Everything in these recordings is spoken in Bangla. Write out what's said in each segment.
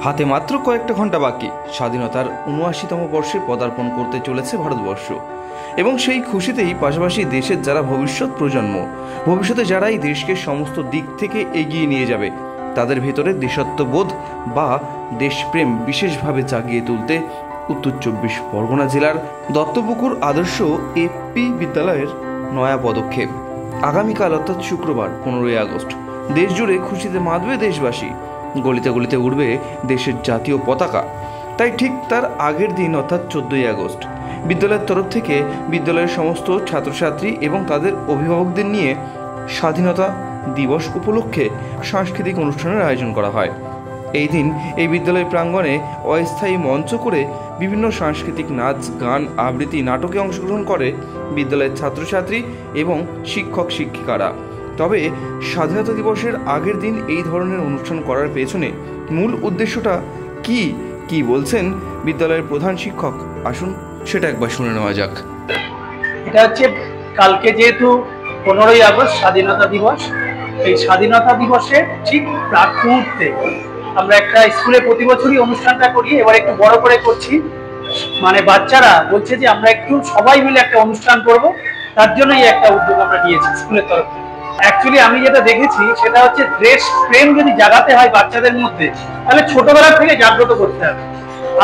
হাতে মাত্র কয়েকটা ঘন্টা বাকি স্বাধীনতার ৭৯তম বর্ষে পদার্পণ করতে চলেছে ভারতবর্ষ। এবং সেই খুশিতেই পাশাপাশি দেশের যারা ভবিষ্যৎ প্রজন্ম, ভবিষ্যতে যারা এই দেশকে সমস্ত দিক থেকে এগিয়ে নিয়ে যাবে, তাদের ভেতরে দেশাত্মবোধ বা দেশপ্রেম বিশেষভাবে জাগিয়ে তুলতে উত্তর ২৪ পরগনা জেলার দত্তপুকুর আদর্শ এপি বিদ্যালয়ের নয়া পদক্ষেপ। আগামীকাল অর্থাৎ শুক্রবার ১৫ই আগস্ট দেশ জুড়ে খুশিতে মাতবে দেশবাসী, গলিতে গলিতে উড়বে দেশের জাতীয় পতাকা। তাই ঠিক তার আগের দিন অর্থাৎ ১৪ই আগস্ট বিদ্যালয়ের তরফ থেকে বিদ্যালয়ের সমস্ত ছাত্রছাত্রী এবং তাদের অভিভাবকদের নিয়ে স্বাধীনতা দিবস উপলক্ষে সাংস্কৃতিক অনুষ্ঠানের আয়োজন করা হয়। এই দিন এই বিদ্যালয় প্রাঙ্গণে অস্থায়ী মঞ্চ করে বিভিন্ন সাংস্কৃতিক নাচ, গান, আবৃত্তি, নাটকে অংশগ্রহণ করে বিদ্যালয়ের ছাত্রছাত্রী এবং শিক্ষক শিক্ষিকারা। তবে স্বাধীনতা দিবসের আগের দিন এই ধরনের অনুষ্ঠান করার পেছনে মূল উদ্দেশ্যটা কি বলছেন বিদ্যালয়ের প্রধান শিক্ষক, আসুন সেটা একবার শুনে নেওয়া যাক। এটা হচ্ছে কালকে যেহেতু 15ই আগস্ট স্বাধীনতা দিবস, এই স্বাধীনতা দিবসে ঠিক প্রাক মুহূর্তে আমরা একটা স্কুলে প্রতি বছরই অনুষ্ঠানটা করি, এবার একটু বড় করে করছি। মানে বাচ্চারা বলছে যে আমরা একটু সবাই মিলে একটা অনুষ্ঠান করব, তার জন্যই একটা উদ্যোগ আমরা নিয়েছি স্কুলের তরফ থেকে। অ্যাকচুয়ালি আমি যেটা দেখেছি সেটা হচ্ছে দেশ প্রেম যদি জাগাতে হয় বাচ্চাদের মধ্যে, তাহলে ছোটবেলা থেকে জাগ্রত করতে হবে।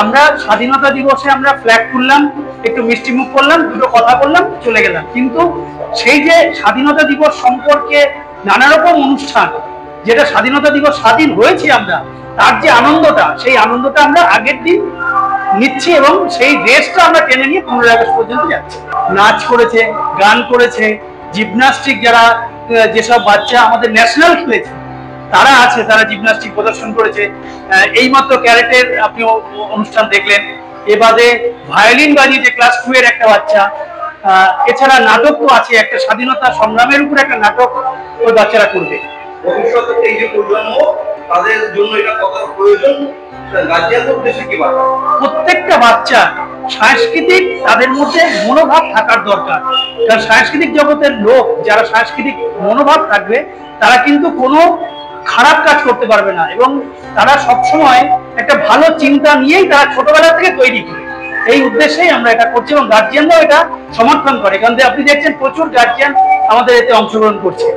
আমরা স্বাধীনতা দিবসে আমরা ফ্ল্যাগ তুললাম, একটু মিষ্টি মুখ করলাম, দুটো কথা বললাম, চলে গেলাম, কিন্তু সেই যে স্বাধীনতা দিবস সম্পর্কে নানা রকম অনুষ্ঠান, যেটা স্বাধীনতা দিবস স্বাধীন হয়েছি আমরা, তার যে আনন্দটা, সেই আনন্দটা আমরা আগের দিন নিচ্ছি এবং সেই দেশটা আমরা টেনে নিয়ে 15 আগস্ট পর্যন্ত যাচ্ছি। নাচ করেছে, গান করেছে, জিমন্যাস্টিক, যারা যেসব বাচ্চা আমাদের ন্যাশনাল খেলেছে তারা আছে, তারা জিমন্যাস্টিক প্রদর্শন করেছে। এইমাত্র ক্যারেটের আপনি অনুষ্ঠান দেখলেন, এ বাদে ভায়োলিন বাজিয়েছে ক্লাস 2 এর একটা বাচ্চা। এছাড়া নাটক তো আছে, একটা স্বাধীনতা সংগ্রামের উপর একটা নাটক ওই বাচ্চারা করবে। ভবিষ্যতে এই যে প্রজন্ম, তাদের জন্য এটা কতটা প্রয়োজন, গার্জিয়ানদের উদ্দেশ্যে কি বলবেন? প্রত্যেকটা বাচ্চা সাংস্কৃতিক, তাদের মধ্যে মনোভাব থাকার দরকার। কারণ সাংস্কৃতিক জগতের লোক যারা সাংস্কৃতিক মনোভাব থাকবে, তারা কিন্তু কোনো খারাপ কাজ করতে পারবে না এবং তারা সবসময় একটা ভালো চিন্তা নিয়েই তারা ছোটবেলা থেকে তৈরি করে। এই উদ্দেশ্যেই আমরা এটা করছি এবং গার্জিয়ানরাও এটা সমর্থন করে। কারণ আপনি দেখছেন প্রচুর গার্জিয়ান আমাদের এতে অংশগ্রহণ করছে।